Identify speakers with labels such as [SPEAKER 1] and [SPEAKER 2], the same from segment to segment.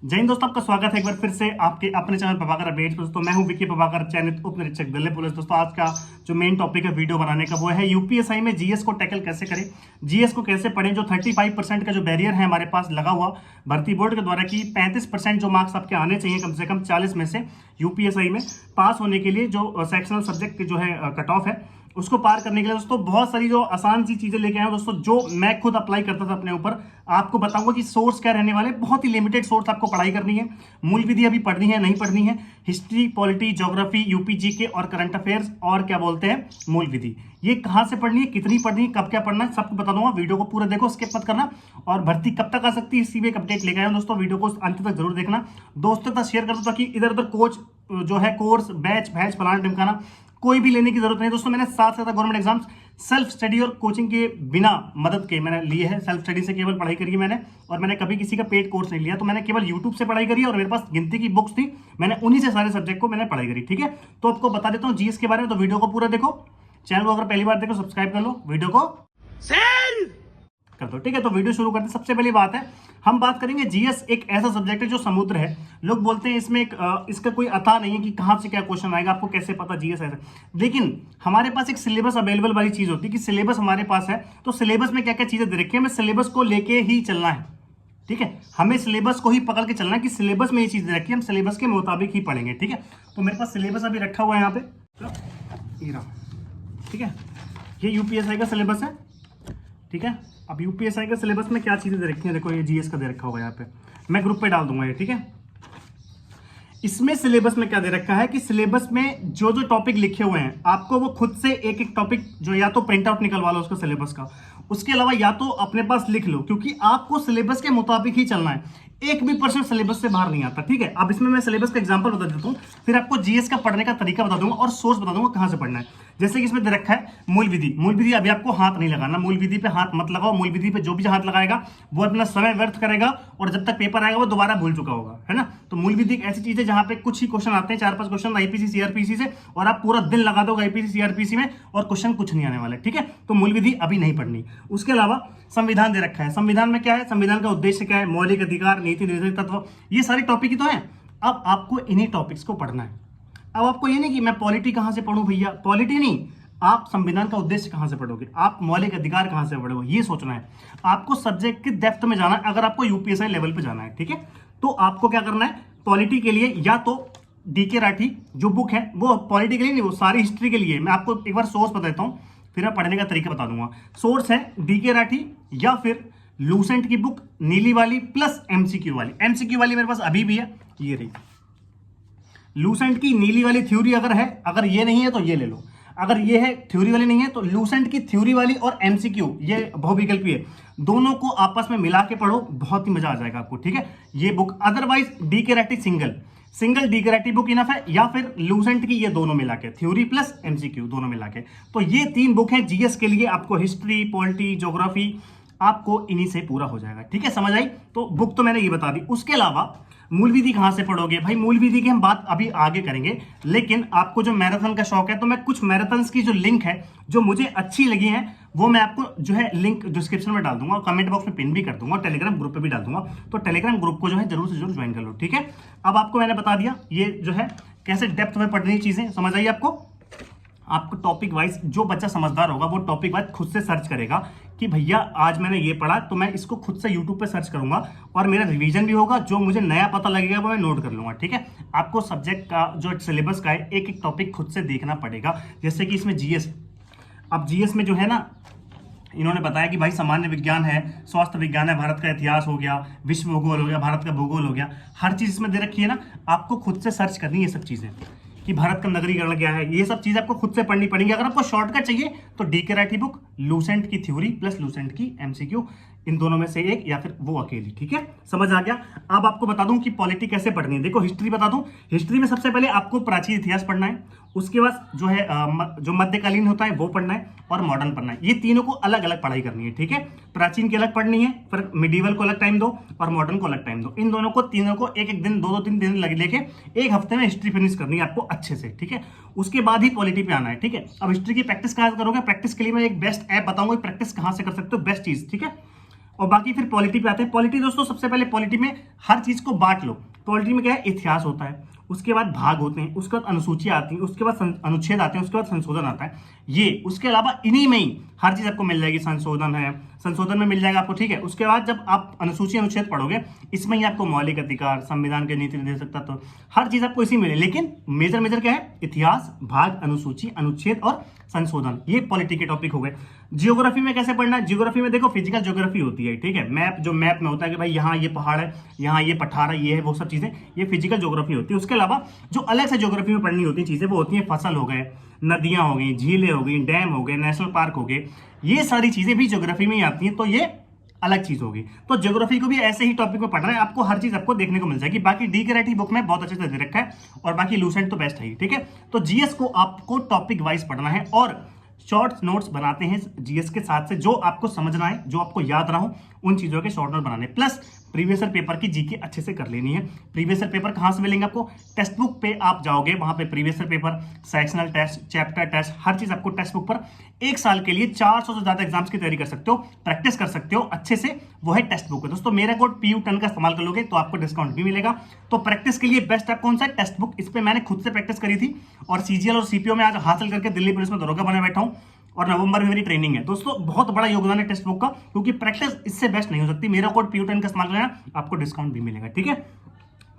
[SPEAKER 1] जय हिंद दोस्तों, आपका स्वागत है एक बार फिर से आपके अपने चैनल प्रभाकर अपडेट्स पर। दोस्तों मैं हूं विकी प्रभाकर, चयनित उप निरीक्षक दिल्ली पुलिस। दोस्तों आज का जो मेन टॉपिक है वीडियो बनाने का वो है यूपीएसआई में जीएस को टैकल कैसे करें, जीएस को कैसे पढ़ें। जो 35% का जो बैरियर है हमारे पास लगा हुआ भर्ती बोर्ड के द्वारा कि 35% जो मार्क्स आपके आने चाहिए कम से कम 40 में से यूपीएसआई में पास होने के लिए, जो सेक्शनल सब्जेक्ट जो है कट ऑफ है उसको पार करने के लिए दोस्तों बहुत सारी जो आसान सी चीजें लेके आए हैं दोस्तों, जो मैं खुद अप्लाई करता था अपने ऊपर। आपको बताऊंगा कि सोर्स क्या रहने वाले, बहुत ही लिमिटेड सोर्स आपको पढ़ाई करनी है। मूल विधि अभी पढ़नी है नहीं पढ़नी है, हिस्ट्री, पॉलिटी, ज्योग्राफी, यूपीजीके और करंट अफेयर्स और क्या बोलते हैं मूल विधि, ये कहां से पढ़नी है, कितनी पढ़नी है, कब क्या पढ़ना है, सबको बता दूंगा। वीडियो को पूरा देखो, स्किप मत करना। और भर्ती कब तक आ सकती है इसी में एक अपडेट लेके आया हूं दोस्तों, वीडियो को अंत तक जरूर देखना। दोस्तों तक शेयर कर दो ताकि इधर उधर कोच जो है कोर्स बैच भैच फलाना ढिमकाना कोई भी लेने की जरूरत नहीं दोस्तों। मैंने 7 गवर्नमेंट एग्जाम्स सेल्फ स्टडी और कोचिंग के बिना मदद के मैंने लिए हैं। सेल्फ स्टडी से केवल पढ़ाई करी है मैंने, और मैंने कभी किसी का पेड कोर्स नहीं लिया। तो मैंने केवल यूट्यूब से पढ़ाई करी है और मेरे पास गिनती की बुक्स थी, मैंने उन्हीं से सारे सब्जेक्ट को मैंने पढ़ाई करी। ठीक है, तो आपको बता देता हूँ जीएस के बारे में, तो वीडियो को पूरा देखो। चैनल को अगर पहली बार देखो सब्सक्राइब कर लो, वीडियो को कर दो। ठीक है, तो वीडियो शुरू करते हैं। सबसे पहली बात है, हम बात करेंगे जीएस एक ऐसा सब्जेक्ट है जो समुद्र है। लोग बोलते हैं इसमें इसका कोई अता नहीं है कि कहां से क्या क्वेश्चन आएगा, आपको कैसे पता जीएस ऐसा। लेकिन हमारे पास एक सिलेबस अवेलेबल वाली चीज होती है कि सिलेबस हमारे पास है, तो सिलेबस में क्या क्या चीजें दे रखी है, हमें सिलेबस को लेके ही चलना है। ठीक है, हमें सिलेबस को ही पकड़ के चलना है कि सिलेबस में ये चीज दे रखी है, हम सिलेबस के मुताबिक ही पढ़ेंगे। ठीक है, तो मेरे पास सिलेबस अभी रखा हुआ है यहाँ पे, ठीक है, ये यूपीएसआई का सिलेबस है। ठीक है, अब यूपीएसआई के सिलेबस में क्या चीजें दे रखी हैं, देखो ये जीएस का दे रखा होगा यहाँ पे, मैं ग्रुप पे डाल दूंगा ये। ठीक है, इसमें सिलेबस में क्या दे रखा है कि सिलेबस में जो जो टॉपिक लिखे हुए हैं आपको वो खुद से एक एक टॉपिक जो या तो प्रिंट आउट निकलवा लो उसका सिलेबस का, उसके अलावा या तो अपने पास लिख लो, क्योंकि आपको सिलेबस के मुताबिक ही चलना है। एक भी % सिलेबस से बाहर नहीं आता। ठीक है, अब इसमें मैं सिलेबस का एग्जांपल बता देता हूँ, फिर आपको जीएस का पढ़ने का तरीका बता दूंगा और सोर्स बता दूंगा कहां से पढ़ना है। जैसे कि इसमें दे रखा है मूल विधि। मूल विधि अभी आपको हाथ नहीं लगाना, मूल विधि पे हाथ मत लगाओ। मूल विधि पे जो भी हाथ लगाएगा वो अपना समय व्यर्थ करेगा और जब तक पेपर आएगा वो दोबारा भूल चुका होगा, है ना। तो मूल विधि एक ऐसी चीज है जहां पे कुछ ही क्वेश्चन आते हैं, 4-5 क्वेश्चन आईपीसी सीआरपीसी से, और आप पूरा दिन लगा दोगे आईपीसी सीआरपीसी में और क्वेश्चन कुछ नहीं आने वाले। ठीक है, तो मूल विधि अभी नहीं पढ़नी। उसके अलावा संविधान दे रखा है। संविधान में क्या है, संविधान का उद्देश्य क्या है, मौलिक अधिकार, नीति निर्देशक तत्व, ये सारे टॉपिक ही तो हैं। अब आपको इन्हीं टॉपिक्स को पढ़ना है। अब आपको ये नहीं कि मैं पॉलिटी कहां से पढ़ूं भैया, पॉलिटी नहीं, आप संविधान का उद्देश्य कहां से पढ़ोगे, आप मौलिक अधिकार कहां से पढ़ोगे, ये सोचना है। आपको सब्जेक्ट के डेप्थ में जाना है अगर आपको यूपीएसआई लेवल पे जाना है। ठीक है, तो आपको क्या करना है, पॉलिटी के लिए या तो डीके राठी जो बुक है वो पॉलिटी के लिए नहीं, वो सारी हिस्ट्री के लिए। मैं आपको एक बार सोर्स बता देता हूं, फिर मैं पढ़ने का तरीका बता दूंगा। सोर्स है डीके राठी या फिर लूसेंट की बुक नीली वाली प्लस एमसीक्यू वाली। एमसीक्यू वाली मेरे पास अभी भी है, ये रही लूसेंट की नीली वाली थ्योरी अगर है, अगर ये नहीं है तो ये ले लो। अगर ये है थ्योरी वाली नहीं है तो लूसेंट की थ्योरी वाली और एमसीक्यू ये बहुविकल्पी है, दोनों को आपस में मिला के पढ़ो, बहुत ही मजा आ जाएगा आपको। ठीक है, ये book, otherwise DK Rathi single DK Rathi book enough है, या फिर लूसेंट की ये दोनों मिला के, थ्योरी प्लस एमसीक्यू दोनों मिला के। तो ये 3 बुक है जीएस के लिए, आपको हिस्ट्री, पॉलिटी, ज्योग्राफी आपको इन्हीं से पूरा हो जाएगा। ठीक है, समझ आई। तो बुक तो मैंने ये बता दी। उसके अलावा मूल विधि कहां से पढ़ोगे भाई, मूल विधि की हम बात अभी आगे करेंगे, लेकिन आपको जो मैराथन का शौक है तो मैं कुछ मैराथन्स की जो लिंक है जो मुझे अच्छी लगी है वो मैं आपको जो है लिंक डिस्क्रिप्शन में डाल दूंगा, कमेंट बॉक्स में पिन भी कर दूंगा, टेलीग्राम ग्रुप पे भी डाल दूंगा। तो टेलीग्राम ग्रुप को जो है जरूर से जरूर ज्वाइन कर लो। ठीक है, अब आपको मैंने बता दिया ये जो है कैसे डेप्थ में पढ़नी चीजें, समझ आई आपको। आपको टॉपिक वाइज, जो बच्चा समझदार होगा वो टॉपिक वाइज खुद से सर्च करेगा कि भैया आज मैंने ये पढ़ा तो मैं इसको खुद से यूट्यूब पे सर्च करूंगा और मेरा रिवीजन भी होगा, जो मुझे नया पता लगेगा वो मैं नोट कर लूंगा। ठीक है, आपको सब्जेक्ट का जो सिलेबस का है एक एक टॉपिक खुद से देखना पड़ेगा। जैसे कि इसमें जीएस, अब जीएस में जो है ना, इन्होंने बताया कि भाई सामान्य विज्ञान है, स्वास्थ्य विज्ञान है, भारत का इतिहास हो गया, विश्व भूगोल हो गया, भारत का भूगोल हो गया, हर चीज इसमें दे रखी है ना। आपको खुद से सर्च करनी है ये सब चीजें कि भारत का नगरीकरण क्या है, ये सब चीजें आपको खुद से पढ़नी पड़ेंगी। अगर आपको शॉर्टकट चाहिए तो डीके राठी बुक, लूसेंट की थ्योरी प्लस लूसेंट की एमसीक्यू, इन दोनों में से एक या फिर वो अकेली। ठीक है, समझ आ गया। अब आपको बता दूं कि पॉलिटी कैसे पढ़नी है। देखो हिस्ट्री बता दूं, हिस्ट्री में सबसे पहले आपको प्राचीन इतिहास पढ़ना है, उसके बाद जो है जो मध्यकालीन होता है वो पढ़ना है और मॉडर्न पढ़ना है। ये तीनों को अलग अलग पढ़ाई करनी है। ठीक है, प्राचीन की अलग पढ़नी है, फिर मिडीवल को अलग टाइम दो और मॉडर्न को अलग टाइम दो। इन दोनों को तीनों को एक एक दिन 2-2-3 दिन लेके एक हफ्ते में हिस्ट्री फिनिश करनी है आपको अच्छे से। ठीक है, उसके बाद ही पॉलिटी पे आना है। ठीक है, अब हिस्ट्री की प्रैक्टिस कहां से करोगे, प्रैक्टिस के लिए मैं एक बेस्ट ऐप बताऊंगा, प्रैक्टिस कहां से कर सकते हो, बेस्ट चीज। ठीक है, और बाकी फिर पॉलिटी पे आते हैं। पॉलिटी दोस्तों, सबसे पहले पॉलिटी में हर चीज को बांट लो। पॉलिटी में क्या है, इतिहास होता है, उसके बाद भाग होते हैं, उसके बाद अनुसूची आती है, उसके बाद अनुच्छेद आते हैं, उसके बाद संशोधन आता है। ये उसके अलावा इन्हीं में ही हर चीज आपको मिल जाएगी। संशोधन है, संशोधन में मिल जाएगा आपको, ठीक है। उसके बाद जब आप अनुसूची अनुच्छेद पढ़ोगे, इसमें ही आपको मौलिक अधिकार, संविधान के नीति निर्देशक तत्व, तो हर चीज आपको इसी मिले। लेकिन मेजर मेजर क्या है, इतिहास, भाग, अनुसूची, अनुच्छेद और संशोधन, ये पॉलिटी के टॉपिक हो गए। जियोग्राफी में कैसे पढ़ना है, जियोग्राफी में देखो फिजिकल ज्योग्राफी होती है, ठीक है। मैप, जो मैप में होता है कि भाई यहाँ ये पहाड़ है, यहाँ ये पठार है, ये है, वो सब चीजें, ये फिजिकल ज्योग्राफी होती है। उसके अलावा जो अलग से ज्योग्राफी में पढ़नी होती है चीजें, वो होती है फसल हो गए, नदियां हो गई, झीलें हो गई, डैम हो गए, नेशनल पार्क हो गए, ये सारी चीजें भी ज्योग्राफी में ही आती हैं। तो ये अलग चीज होगी। तो ज्योग्राफी को भी ऐसे ही टॉपिक में पढ़ना है आपको, हर चीज आपको देखने को मिल जाएगी। बाकी डीकेआरटी बुक में बहुत अच्छे से दे रखा है, और बाकी लूसेंट तो बेस्ट है ही, ठीक है। तो जीएस को आपको टॉपिक वाइज पढ़ना है, और शॉर्ट नोट्स बनाते हैं जीएस के साथ से, जो आपको समझना है, जो आपको याद ना हो, उन चीजों के शॉर्ट नोट बनाने। प्लस प्रीवियस ईयर पेपर की जीके अच्छे से कर लेनी है। प्रीवियस ईयर पेपर कहां से मिलेंगे आपको, टेक्स्ट बुक पे आप जाओगे, वहां पे previous year paper, sectional test, chapter test, हर चीज आपको टेक्स्ट बुक पर एक साल के लिए 400 से ज्यादा एग्जाम्स की तैयारी कर सकते हो, प्रैक्टिस कर सकते हो अच्छे से, वो है टेक्स्ट बुक। दोस्तों मेरा कोड PU10 का इस्तेमाल कर लोगे तो आपको डिस्काउंट भी मिलेगा। तो प्रैक्टिस के लिए बेस्ट ऐप कौन सा है, टेक्स्ट बुक। इस पे मैंने खुद से प्रैक्टिस करी थी, और CGL और CPO में आज हासिल करके दिल्ली पुलिस में दरोगा बने बैठा हूं, और नवंबर में मेरी ट्रेनिंग है। दोस्तों बहुत बड़ा योगदान है टेक्स्ट बुक का, क्योंकि प्रैक्टिस इससे बेस्ट नहीं हो सकती। मेरा कोड PU10 का इस्तेमाल करना, आपको डिस्काउंट भी मिलेगा, ठीक है।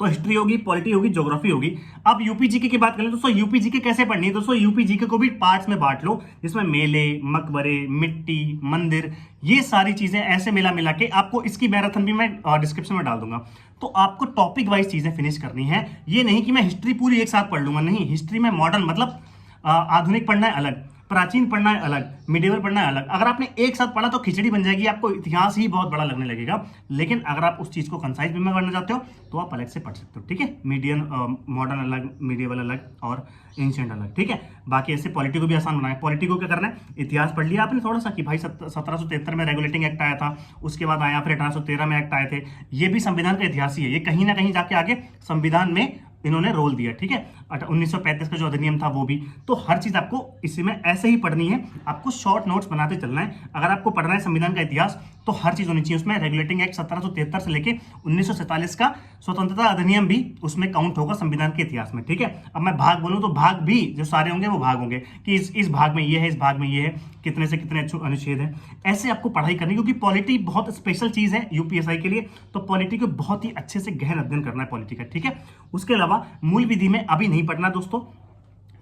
[SPEAKER 1] तो हिस्ट्री होगी, पॉलिटी होगी, ज्योग्राफी होगी। अब यूपीजीके की बात करें दोस्तों, यूपीजीके कैसे पढ़नी है दोस्तों, यूपीजीके को भी पार्ट्स में बांट लो, जिसमें मेले, मकबरे, मिट्टी, मंदिर, ये सारी चीजें ऐसे मिला मिला के आपको, इसकी मैराथन भी मैं डिस्क्रिप्शन में डाल दूंगा। तो आपको टॉपिक वाइज चीजें फिनिश करनी है। ये नहीं कि मैं हिस्ट्री पूरी एक साथ पढ़ लूंगा, नहीं। हिस्ट्री में मॉडर्न मतलब आधुनिक पढ़ना है अलग, प्राचीन पढ़ना है अलग, मिडिवल पढ़ना है अलग। अगर आपने एक साथ पढ़ा तो खिचड़ी बन जाएगी, आपको इतिहास ही बहुत बड़ा लगने लगेगा। लेकिन अगर आप उस चीज को कंसाइज वे में करना चाहते हो तो आप अलग से पढ़ सकते हो, ठीक है। मॉडर्न अलग, मिडिवल अलग, और एंशिएंट अलग, ठीक है। बाकी ऐसे पॉलिटी को भी आसान बनाए। पॉलिटी को क्या करना है, इतिहास पढ़ लिया आपने थोड़ा सा कि भाई 1773 में रेगुलेटिंग एक्ट आया था, उसके बाद आया फिर 1813 में एक्ट आए थे। ये भी संविधान का इतिहास ही है, ये कहीं ना कहीं जाके आगे संविधान में इन्होंने रोल दिया, ठीक है। 1935 का जो अधिनियम था वो भी। तो हर चीज आपको इसी में ऐसे ही पढ़नी है, आपको शॉर्ट नोट्स बनाते चलना है। अगर आपको पढ़ना है संविधान का इतिहास, तो हर चीज होनी चाहिए उसमें। रेगुलेटिंग एक्ट 1773 से लेके 1947 का स्वतंत्रता अधिनियम भी उसमें काउंट होगा संविधान के इतिहास में, ठीक है। अब मैं भाग बोलूं तो भाग भी जो सारे होंगे वो भाग होंगे कि इस भाग में ये है, इस भाग में ये है, कितने से कितने अनुच्छेद है। ऐसे आपको पढ़ाई करनी, क्योंकि पॉलिटी बहुत स्पेशल चीज है यूपीएसआई के लिए। तो पॉलिटी को बहुत ही अच्छे से गहन अध्ययन करना है पॉलिटी का, ठीक है। उसके अलावा मूल विधि में अभी नहीं पढ़ना दोस्तों।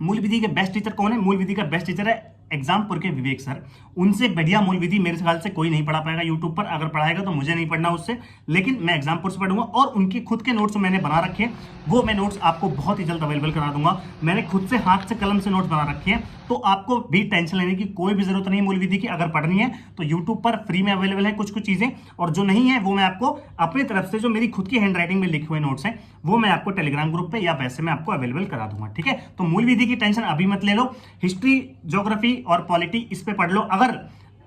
[SPEAKER 1] मूल विधि के बेस्ट टीचर कौन है, मूल विधि का बेस्ट टीचर है एग्जामपुर के विवेक सर। उनसे बढ़िया मूल विधि मेरे ख्याल से कोई नहीं पढ़ा पाएगा यूट्यूब पर। अगर पढ़ाएगा तो मुझे नहीं पढ़ना उससे, लेकिन मैं एग्जामपुर से पढ़ूंगा, और उनके खुद के नोट्स मैंने बना रखे हैं, वो मैं नोट्स आपको बहुत ही जल्द अवेलेबल करा दूंगा। मैंने खुद से हाथ से कलम से नोट्स बना रखे हैं, तो आपको भी टेंशन लेने की कोई भी जरूरत नहीं मूल विधि की। अगर पढ़नी है तो यूट्यूब पर फ्री में अवेलेबल है कुछ कुछ चीजें, और जो नहीं है वो मैं आपको अपनी तरफ से, जो मेरी खुद की हैंड राइटिंग में लिखे हुए नोट्स हैं, वो मैं आपको टेलीग्राम ग्रुप पे या वैसे मैं आपको अवेलेबल करा दूंगा, ठीक है। तो मूल विधि की टेंशन अभी मत ले लो। हिस्ट्री, ज्योग्राफी और पॉलिटी इस पे पढ़ लो।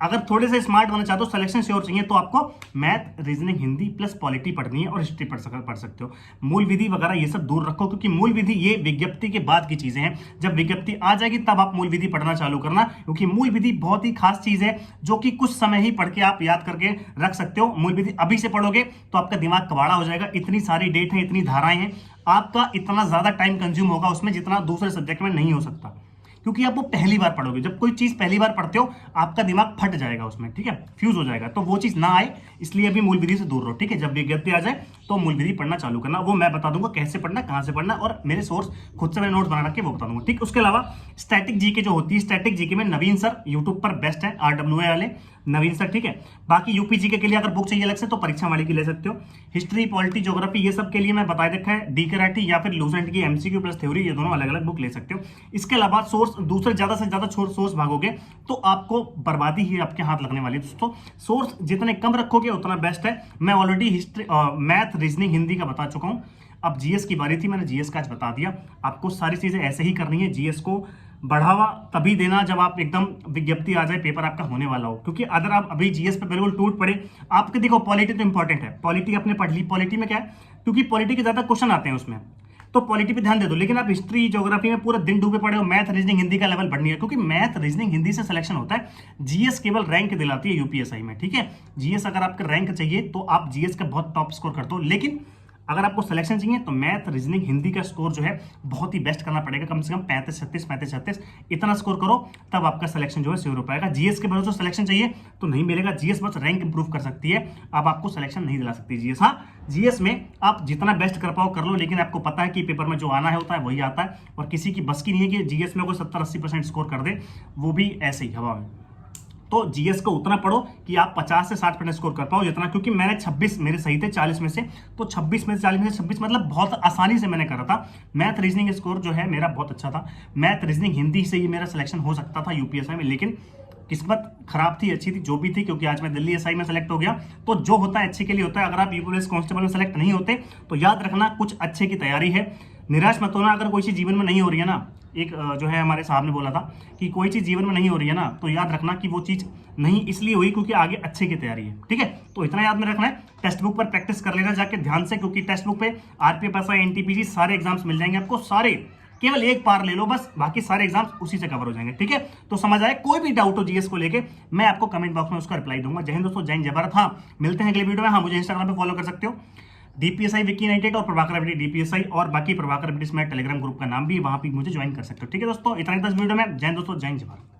[SPEAKER 1] अगर थोड़े से स्मार्ट होना चाहते हो, सिलेक्शन श्योर चाहिए, तो आपको math, reasoning, Hindi plus polity पढ़नी है, और हिस्ट्री पढ़ सकते हो। मूल विधि वगैरह ये सब दूर रखो, क्योंकि मूल विधि ये विज्ञप्ति के बाद की चीजें हैं। जब विज्ञप्ति आ जाएगी तब आप मूल विधि पढ़ना चालू करना, क्योंकि मूल विधि बहुत ही खास चीज है, जो कि कुछ समय ही पढ़ के आप याद करके रख सकते हो। मूल विधि अभी से पढ़ोगे तो आपका दिमाग कबाड़ा हो जाएगा। इतनी सारी डेट है, इतनी धाराएं हैं, आपका इतना ज्यादा टाइम कंज्यूम होगा उसमें जितना दूसरे सब्जेक्ट में नहीं हो सकता, क्योंकि आप वो पहली बार पढ़ोगे। जब कोई चीज पहली बार पढ़ते हो आपका दिमाग फट जाएगा उसमें, ठीक है, फ्यूज हो जाएगा। तो वो चीज ना आए, इसलिए अभी मूल विधि से दूर रहो, ठीक है। जब विज्ञप्ति आ जाए तो मूल विधि पढ़ना चालू करना, वो मैं बता दूंगा कैसे पढ़ना, कहां से पढ़ना, और मेरे सोर्स खुद से मैंने नोट्स बना रखे वो बता दूंगा, ठीक। उसके अलावा स्टैटिक जीके जो होती है, स्टैटिक जीके में नवीन सर यूट्यूब पर बेस्ट है, RWA वाले नवीन सर, ठीक है। बाकी यूपी जीके के लिए अगर बुक चाहिए अलग से तो परीक्षा वाले की ले सकते हो। हिस्ट्री, पॉलिटी, ज्योग्राफी ये सब के लिए मैं बता रखा है, डीकेआरटी या फिर लूसेंट की MCQ प्लस थ्योरी, ये दोनों अलग अलग बुक ले सकते हो। इसके अलावा सोर्स दूसरे ज्यादा से ज्यादा सोर्स भागोगे तो आपको बर्बादी ही आपके हाथ लगने वाली है दोस्तों। सोर्स जितने कम रखोगे उतना बेस्ट है। मैं already history, math, reasoning, Hindi का बता चुका हूं। अब जीएस की बारी थी, मैंने जीएस का आज बता दिया। आपको सारी चीजें ऐसे ही करनी है। जीएस को बढ़ावा तभी देना जब आप एकदम विज्ञप्ति आ जाए, पेपर आपका होने वाला हो, क्योंकि अगर आप अभी जीएस पे बिल्कुल टूट पड़े, आपके देखो पॉलिटी तो इंपॉर्टेंट है, पॉलिटी आपने पढ़ ली। पॉलिटी में क्या है, क्योंकि पॉलिटी के ज्यादा क्वेश्चन आते हैं उसमें, तो पॉलिटी पे ध्यान दे दो, लेकिन आप हिस्ट्री ज्योग्राफी में पूरे दिन डूबे पड़े हो, मैथ रीजनिंग हिंदी का लेवल बढ़नी है, क्योंकि मैथ रीजनिंग हिंदी से सिलेक्शन होता है। जीएस केवल रैंक दिलाती है यूपीएसआई में, ठीक है। जीएस अगर आपका रैंक चाहिए तो आप जीएस का बहुत टॉप स्कोर करते हो, लेकिन अगर आपको सिलेक्शन चाहिए तो मैथ रीजनिंग हिंदी का स्कोर जो है बहुत ही बेस्ट करना पड़ेगा, कम से कम 35-36 इतना स्कोर करो, तब आपका सिलेक्शन जो है श्योर हो पाएगा। जीएस के भरोसे सिलेक्शन चाहिए तो नहीं मिलेगा, जीएस बस रैंक इंप्रूव कर सकती है, अब आपको सिलेक्शन नहीं दिला सकती जीएस। हाँ, जीएस में आप जितना बेस्ट कर पाओ कर लो, लेकिन आपको पता है कि पेपर में जो आना है होता है वही आता है, और किसी की बस की नहीं है कि जीएस में कोई 70-80% स्कोर कर दे, वो भी ऐसे ही हवा में। तो जीएस को उतना पढ़ो कि आप 50 से 60% स्कोर कर पाओ जितना, क्योंकि मैंने 26 मेरे सही थे 40 में से, तो 26 में से 40 में से 26 मतलब बहुत आसानी से मैंने करा था। मैथ रीजनिंग स्कोर जो है मेरा बहुत अच्छा था, मैथ रीजनिंग हिंदी से ही मेरा सिलेक्शन हो सकता था यूपीएसआई में, लेकिन किस्मत खराब थी अच्छी थी जो भी थी, क्योंकि आज मैं दिल्ली एसआई में सेलेक्ट हो गया। तो जो होता है अच्छे के लिए होता है। अगर आप यूपी पुलिस कांस्टेबल में सेलेक्ट नहीं होते तो याद रखना कुछ अच्छे की तैयारी है, निराश मत होना। अगर कोई चीज़ जीवन में नहीं हो रही है ना, एक जो है हमारे साहब ने बोला था कि कोई चीज़ जीवन में नहीं हो रही है ना, तो याद रखना कि वो चीज़ नहीं इसलिए हुई क्योंकि आगे अच्छे की तैयारी है, ठीक है। तो इतना याद में रखना है, टेक्स्ट बुक पर प्रैक्टिस कर लेना जाके ध्यान से, क्योंकि टेक्स्ट बुक पे आरपीएफ एनटीपीसी सारे एग्जाम्स मिल जाएंगे आपको, सारे, केवल एक पार ले लो बस, बाकी सारे एग्जाम्स उसी से कवर हो जाएंगे, ठीक है। तो समझ आए, कोई भी डाउट हो जीएस को लेके मैं आपको कमेंट बॉक्स में उसका रिप्लाई दूंगा। जय हिंद दोस्तों, जय हिंद, जय भारत। हाँ, मिलते हैं अगले वीडियो में। हाँ, मुझे इंस्टाग्राम पे फॉलो कर सकते हो, डीपीएसआई विकी 98 और प्रभाकर अपडेट डीपीएसआई, और बाकी प्रभाकर अपडेट्स में टेलीग्राम ग्रुप का नाम भी, वहां भी मुझे ज्वाइन कर सकते हो, ठीक है दोस्तों। इतना ही 10 वीडियो में। जय हिंद दोस्तों, जय हिंद, जय भारत।